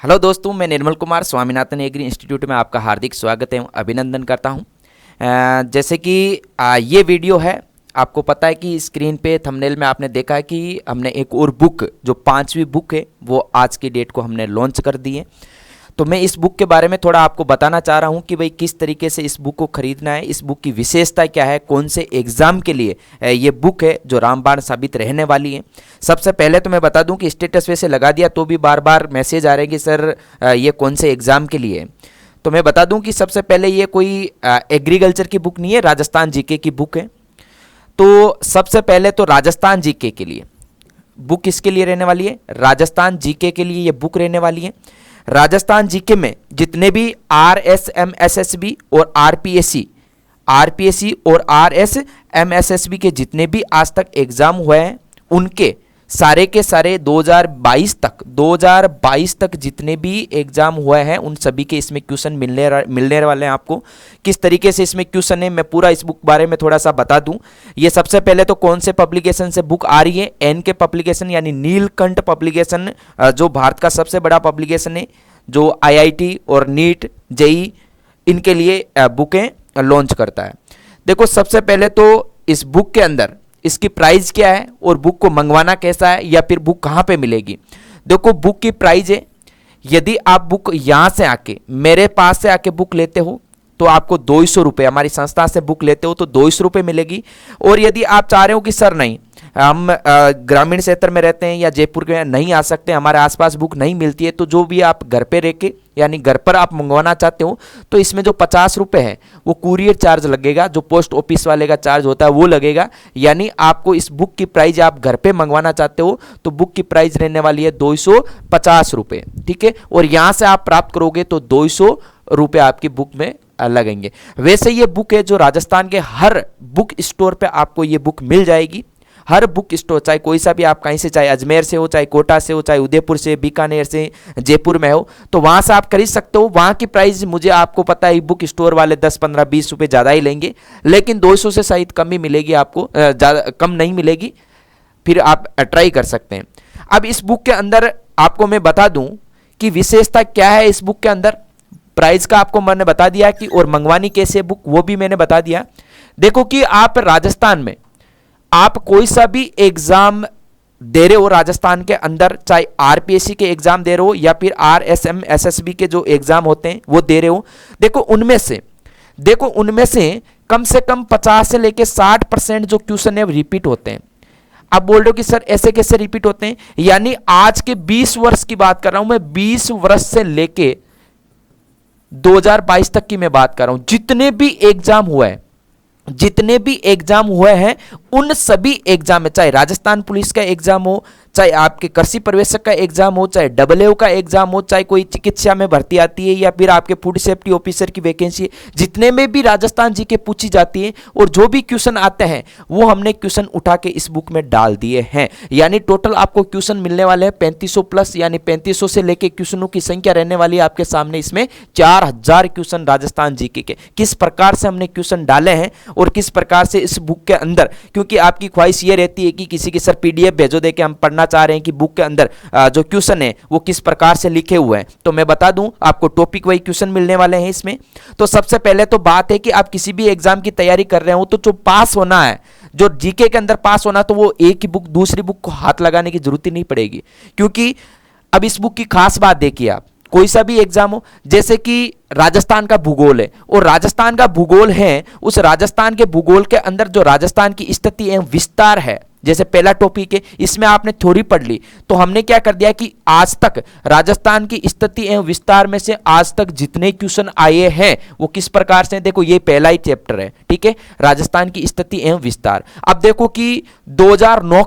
Hello दोस्तों, मैं Nirmal Kumar Swaminathan agree institute में आपका हार्दिक स्वागत एवं अभिनंदन करता हूं। जैसे कि ये वीडियो है, आपको पता है कि स्क्रीन पे थंबनेल में आपने देखा है कि हमने एक और बुक, जो 5वीं बुक है, वो आज की डेट को हमने लॉन्च कर दी है। तो मैं इस बुक के बारे में थोड़ा आपको बताना चाह रहा हूँ कि भाई किस तरीके से इस बुक को खरीदना है, इस बुक की विशेषता क्या है, कौन से एग्ज़ाम के लिए ये बुक है जो रामबाण साबित रहने वाली है। सबसे पहले तो मैं बता दूं कि स्टेटस वैसे लगा दिया तो भी बार बार मैसेज आ रहे हैं कि सर ये कौन से एग्ज़ाम के लिए है। तो मैं बता दूं कि सबसे पहले ये कोई एग्रीकल्चर की बुक नहीं है, राजस्थान जीके की बुक है। तो सबसे पहले तो राजस्थान जीके के लिए बुक किसके लिए रहने वाली है? राजस्थान जीके के लिए ये बुक रहने वाली है। राजस्थान जीके में जितने भी RSMSSB और RPSC और RSMSSB के जितने भी आज तक एग्जाम हुए हैं, उनके सारे के सारे 2022 तक जितने भी एग्जाम हुए हैं, उन सभी के इसमें क्वेश्चन मिलने वाले हैं। आपको किस तरीके से इसमें क्वेश्चन है, मैं पूरा इस बुक बारे में थोड़ा सा बता दूं। ये सबसे पहले तो कौन से पब्लिकेशन से बुक आ रही है? एन के पब्लिकेशन यानी नीलकंठ पब्लिकेशन, जो भारत का सबसे बड़ा पब्लिकेशन है, जो IIT और नीट जेई इनके लिए बुकें लॉन्च करता है। देखो, सबसे पहले तो इस बुक के अंदर इसकी प्राइस क्या है और बुक को मंगवाना कैसा है, या फिर बुक कहाँ पे मिलेगी। देखो, बुक की प्राइस है, यदि आप बुक यहाँ से आके, मेरे पास से आके बुक लेते हो तो आपको 200 रुपये, हमारी संस्था से बुक लेते हो तो 200 रुपये मिलेगी। और यदि आप चाह रहे हो कि सर नहीं, हम ग्रामीण क्षेत्र में रहते हैं या जयपुर के नहीं आ सकते, हमारे आसपास बुक नहीं मिलती है, तो जो भी आप घर पे रह के यानी घर पर आप मंगवाना चाहते हो, तो इसमें जो 50 रुपये है वो कुरियर चार्ज लगेगा, जो पोस्ट ऑफिस वाले का चार्ज होता है वो लगेगा। यानी आपको इस बुक की प्राइस, आप घर पे मंगवाना चाहते हो तो बुक की प्राइस रहने वाली है 250 रुपये, ठीक है। और यहाँ से आप प्राप्त करोगे तो 200 रुपये आपकी बुक में लगेंगे। वैसे ये बुक है जो राजस्थान के हर बुक स्टोर पे आपको ये बुक मिल जाएगी। हर बुक स्टोर, चाहे कोई सा भी आप कहीं से, चाहे अजमेर से हो, चाहे कोटा से हो, चाहे उदयपुर से, बीकानेर से, जयपुर में हो, तो वहाँ से आप खरीद सकते हो। वहाँ की प्राइस मुझे, आपको पता है, बुक स्टोर वाले 10, 15, 20 रुपये ज़्यादा ही लेंगे, लेकिन 200 से शायद कम ही मिलेगी आपको, ज़्यादा कम नहीं मिलेगी। फिर आप ट्राई कर सकते हैं। अब इस बुक के अंदर आपको मैं बता दूँ कि विशेषता क्या है इस बुक के अंदर। प्राइस का आपको मैंने बता दिया कि, और मंगवानी कैसे बुक वो भी मैंने बता दिया। देखो कि आप राजस्थान में आप कोई सा भी एग्जाम दे रहे हो राजस्थान के अंदर, चाहे RPSC के एग्जाम दे रहे हो या फिर RSMSSB के जो एग्जाम होते हैं वो दे रहे हो, देखो उनमें से कम से कम 50 से लेके 60% जो क्वेश्चन है रिपीट होते हैं। आप बोल रहे हो कि सर ऐसे कैसे रिपीट होते हैं? यानी आज के 20 वर्ष की बात कर रहा हूं मैं, 20 वर्ष से लेके 2022 तक की मैं बात कर रहा हूं। जितने भी एग्जाम हुए हैं उन सभी एग्जाम में, चाहे राजस्थान पुलिस का एग्जाम हो, चाहे आपके कृषि प्रवेशक का एग्जाम हो, चाहे AA का एग्जाम हो, चाहे कोई चिकित्सा में भर्ती आती है या फिर आपके फूड सेफ्टी ऑफिसर की वैकेंसी है, जितने में भी राजस्थान जी के पूछी जाती है और जो भी क्वेश्चन आते हैं वो हमने क्वेश्चन उठा के इस बुक में डाल दिए हैं। यानी टोटल आपको क्वेश्चन मिलने वाले हैं 3500 प्लस, यानी 3500 से लेके क्वेश्चनों की संख्या रहने वाली है आपके सामने। इसमें 4000 क्वेश्चन राजस्थान जीके के किस प्रकार से हमने क्वेश्चन डाले हैं और किस प्रकार से इस बुक के अंदर, क्योंकि आपकी ख्वाहिश ये रहती है कि किसी की सर PDF भेजो दे के हम पढ़ना चाह रहे हैं कि बुक के अंदर जो क्वेश्चन है वो किस प्रकार से लिखे हुए हैं, तो मैं बता दूं आपको टॉपिक वाइज क्वेश्चन मिलने वाले हैं इसमें। तो सबसे पहले तो बात है कि आप किसी भी एग्जाम की तैयारी कर रहे हो तो जो पास होना है, जो जीके के अंदर पास होना, तो वो एक ही बुक दूसरी बुक को हाथ लगाने की जरूरत ही नहीं पड़ेगी। क्योंकि अब इस बुक की खास बात देखिए, आप कोई सा भी एग्जाम हो, जैसे कि राजस्थान का भूगोल है और राजस्थान का भूगोल है, उस राजस्थान के भूगोल के अंदर जो राजस्थान की स्थिति एवं विस्तार है, जैसे पहला टॉपिक है, इसमें आपने थ्योरी पढ़ ली, तो हमने क्या कर दिया कि आज तक राजस्थान की स्थिति एवं विस्तार में से आज तक जितने क्वेश्चन आए हैं वो किस प्रकार से, देखो ये पहला ही चैप्टर है, ठीक है, राजस्थान की स्थिति एवं विस्तार। अब देखो कि 2009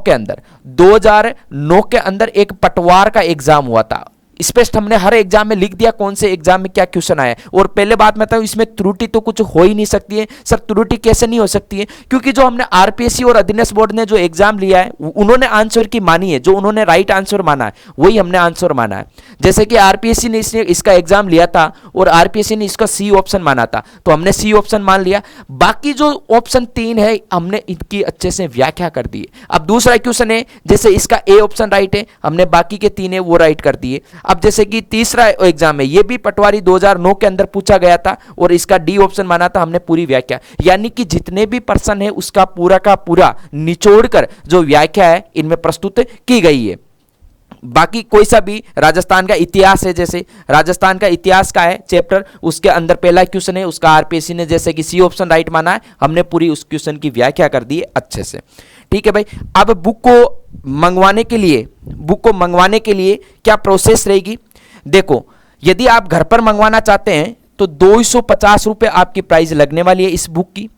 के अंदर एक पटवार का एग्जाम हुआ था। स्पष्ट हमने हर एग्जाम में लिख दिया कौन से एग्जाम में क्या क्वेश्चन आया। और पहले बात मैं बताऊं, इसमें त्रुटि तो कुछ हो ही नहीं सकती है। सर त्रुटि कैसे नहीं हो सकती है? क्योंकि जो हमने RPSC और अधीनस्थ बोर्ड ने जो एग्जाम लिया है उन्होंने आंसर की मानी है, जो उन्होंने राइट आंसर माना है वही हमने आंसर माना है। जैसे कि RPSC ने इसका एग्जाम लिया था और RPSC ने इसका C ऑप्शन माना था, तो हमने C ऑप्शन मान लिया। बाकी जो ऑप्शन 3 है हमने इनकी अच्छे से व्याख्या कर दी है। अब दूसरा क्वेश्चन है, जैसे इसका A ऑप्शन राइट है, हमने बाकी के 3 है वो राइट कर दिए। अब जैसे कि तीसरा एग्जाम है, ये भी पटवारी 2009 के अंदर पूछा गया था और इसका डी ऑप्शन माना था हमने पूरी व्याख्या, यानी कि जितने भी प्रश्न है उसका पूरा का पूरा निचोड़ कर जो व्याख्या है इनमें प्रस्तुत की गई है। बाकी कोई सा भी राजस्थान का इतिहास है, जैसे राजस्थान का इतिहास का है चैप्टर, उसके अंदर पहला क्वेश्चन है, उसका आरपीएससी ने जैसे कि सी ऑप्शन राइट माना है, हमने पूरी उस क्वेश्चन की व्याख्या कर दी है अच्छे से। ठीक है भाई, अब बुक को मंगवाने के लिए क्या प्रोसेस रहेगी? देखो, यदि आप घर पर मंगवाना चाहते हैं तो 250 रुपये आपकी प्राइस लगने वाली है इस बुक की।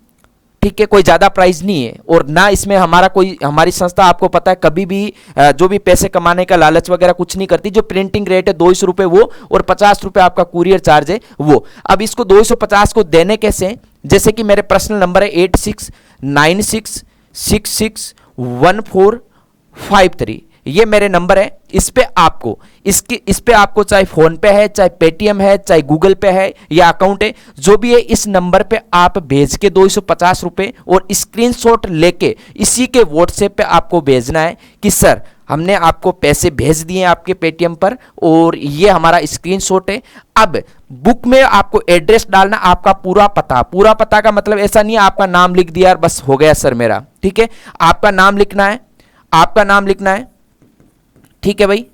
ठीक है, कोई ज़्यादा प्राइस नहीं है और ना इसमें हमारी संस्था आपको पता है कभी भी जो भी पैसे कमाने का लालच वगैरह कुछ नहीं करती। जो प्रिंटिंग रेट है 200 रुपये वो, और 50 रुपये आपका कुरियर चार्ज है वो। अब इसको 250 को देने कैसे? जैसे कि मेरे पर्सनल नंबर है 8696661453, ये मेरे नंबर है। इस पे आपको चाहे फोन पे है, चाहे पेटीएम है, चाहे गूगल पे है या अकाउंट है, जो भी है इस नंबर पे आप भेज के 250 रुपये और स्क्रीनशॉट लेके इसी के व्हाट्सएप पे आपको भेजना है कि सर हमने आपको पैसे भेज दिए आपके पेटीएम पर और ये हमारा स्क्रीनशॉट है। अब बुक में आपको एड्रेस डालना, आपका पूरा पता का मतलब ऐसा नहीं है आपका नाम लिख दिया और बस हो गया सर मेरा। ठीक है, आपका नाम लिखना है, ठीक है भाई,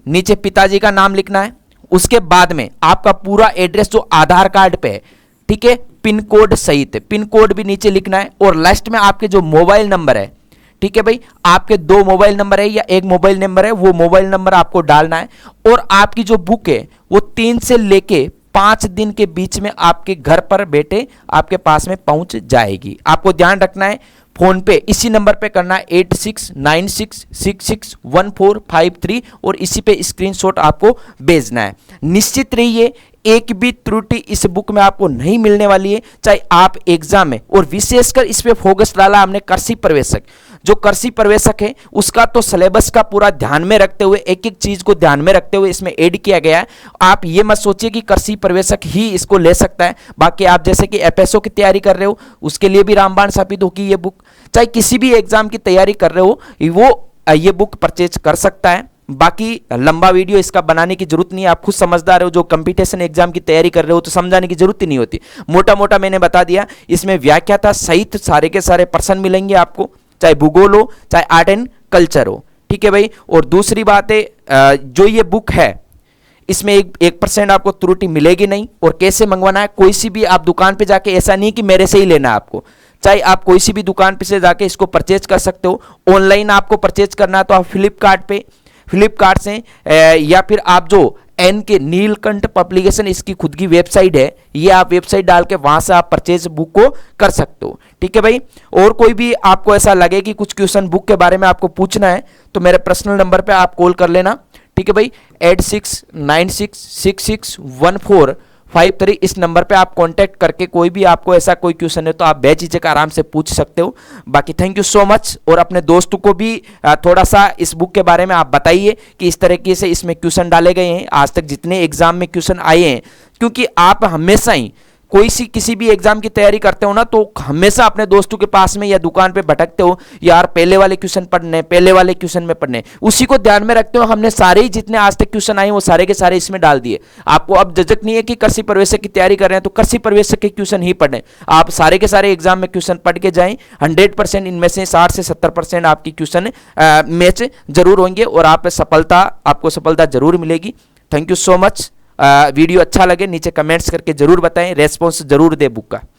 नीचे पिताजी का नाम लिखना है, उसके बाद में आपका पूरा एड्रेस जो आधार कार्ड पे है, ठीक है, पिन कोड सहित पिन कोड भी नीचे लिखना है, और लास्ट में आपके जो मोबाइल नंबर है, ठीक है भाई, आपके 2 मोबाइल नंबर है या 1 मोबाइल नंबर है, वो मोबाइल नंबर आपको डालना है। और आपकी जो बुक है वो 3 से लेके 5 दिन के बीच में आपके घर पर बैठे आपके पास में पहुंच जाएगी। आपको ध्यान रखना है, फोन पे इसी नंबर पे करना है 8696661453 और इसी पे स्क्रीनशॉट आपको भेजना है। निश्चित रहिए एक भी त्रुटि इस बुक में आपको नहीं मिलने वाली है, चाहे आप एग्जाम में, और विशेषकर इस पे फोकस डाला हमने कृषि प्रवेशक। जो कृषि प्रवेशक है उसका तो सिलेबस का पूरा ध्यान में रखते हुए, एक एक चीज को ध्यान में रखते हुए इसमें ऐड किया गया है। आप ये मत सोचिए कि कृषि प्रवेशक ही इसको ले सकता है, बाकी आप जैसे कि एफएसओ की तैयारी कर रहे हो उसके लिए भी रामबाण साबित होगी ये बुक। चाहे किसी भी एग्जाम की तैयारी कर रहे हो वो ये बुक परचेज कर सकता है। बाकी लंबा वीडियो इसका बनाने की जरूरत नहीं है, आप खुद समझदार हो, जो कंपटीशन एग्जाम की तैयारी कर रहे हो तो समझाने की जरूरत ही नहीं होती। मोटा मोटा मैंने बता दिया, इसमें व्याख्याता सहित सारे के सारे प्रश्न मिलेंगे आपको, चाहे भूगोल हो चाहे आर्ट एंड कल्चर हो। ठीक है भाई, और दूसरी बात है जो ये बुक है इसमें 1% आपको त्रुटि मिलेगी नहीं। और कैसे मंगवाना है, कोई सी भी आप दुकान पे जाके, ऐसा नहीं कि मेरे से ही लेना है आपको, चाहे आप कोई सी भी दुकान पे से जाके इसको परचेज कर सकते हो। ऑनलाइन आपको परचेज करना है तो आप फ्लिपकार्ट से या फिर आप जो एन के नीलकंठ पब्लिकेशन इसकी खुद की वेबसाइट है, ये आप वेबसाइट डाल के वहां से आप परचेज बुक को कर सकते हो। ठीक है भाई, और कोई भी आपको ऐसा लगे कि कुछ क्वेश्चन बुक के बारे में आपको पूछना है तो मेरे पर्सनल नंबर पे आप कॉल कर लेना। ठीक है भाई, 8696661453 इस नंबर पे आप कांटेक्ट करके कोई भी आपको ऐसा कोई क्वेश्चन है तो आप बेझिझक आराम से पूछ सकते हो। बाकी थैंक यू सो मच, और अपने दोस्तों को भी थोड़ा सा इस बुक के बारे में आप बताइए कि इस तरीके से इसमें क्वेश्चन डाले गए हैं, आज तक जितने एग्जाम में क्वेश्चन आए हैं। क्योंकि आप हमेशा ही किसी भी एग्जाम की तैयारी करते हो ना तो हमेशा अपने दोस्तों के पास में या दुकान पे भटकते हो, यार पहले वाले क्वेश्चन में पढ़ने, उसी को ध्यान में रखते हो हमने सारे ही जितने आज तक क्वेश्चन आए वो सारे के सारे इसमें डाल दिए। आपको अब झिझक नहीं है कि कृषि प्रवेशक की तैयारी कर रहे हैं तो कृषि प्रवेशक के क्वेश्चन ही पढ़ने, आप सारे के सारे एग्जाम में क्वेश्चन पढ़ के जाएं। 100% इनमें से 60 से 70% आपकी क्वेश्चन मैच जरूर होंगे और आपको सफलता जरूर मिलेगी। Thank you so much. Video अच्छा लगे नीचे कमेंट्स करके जरूर बताएं, रेस्पॉन्स जरूर दे बुक का।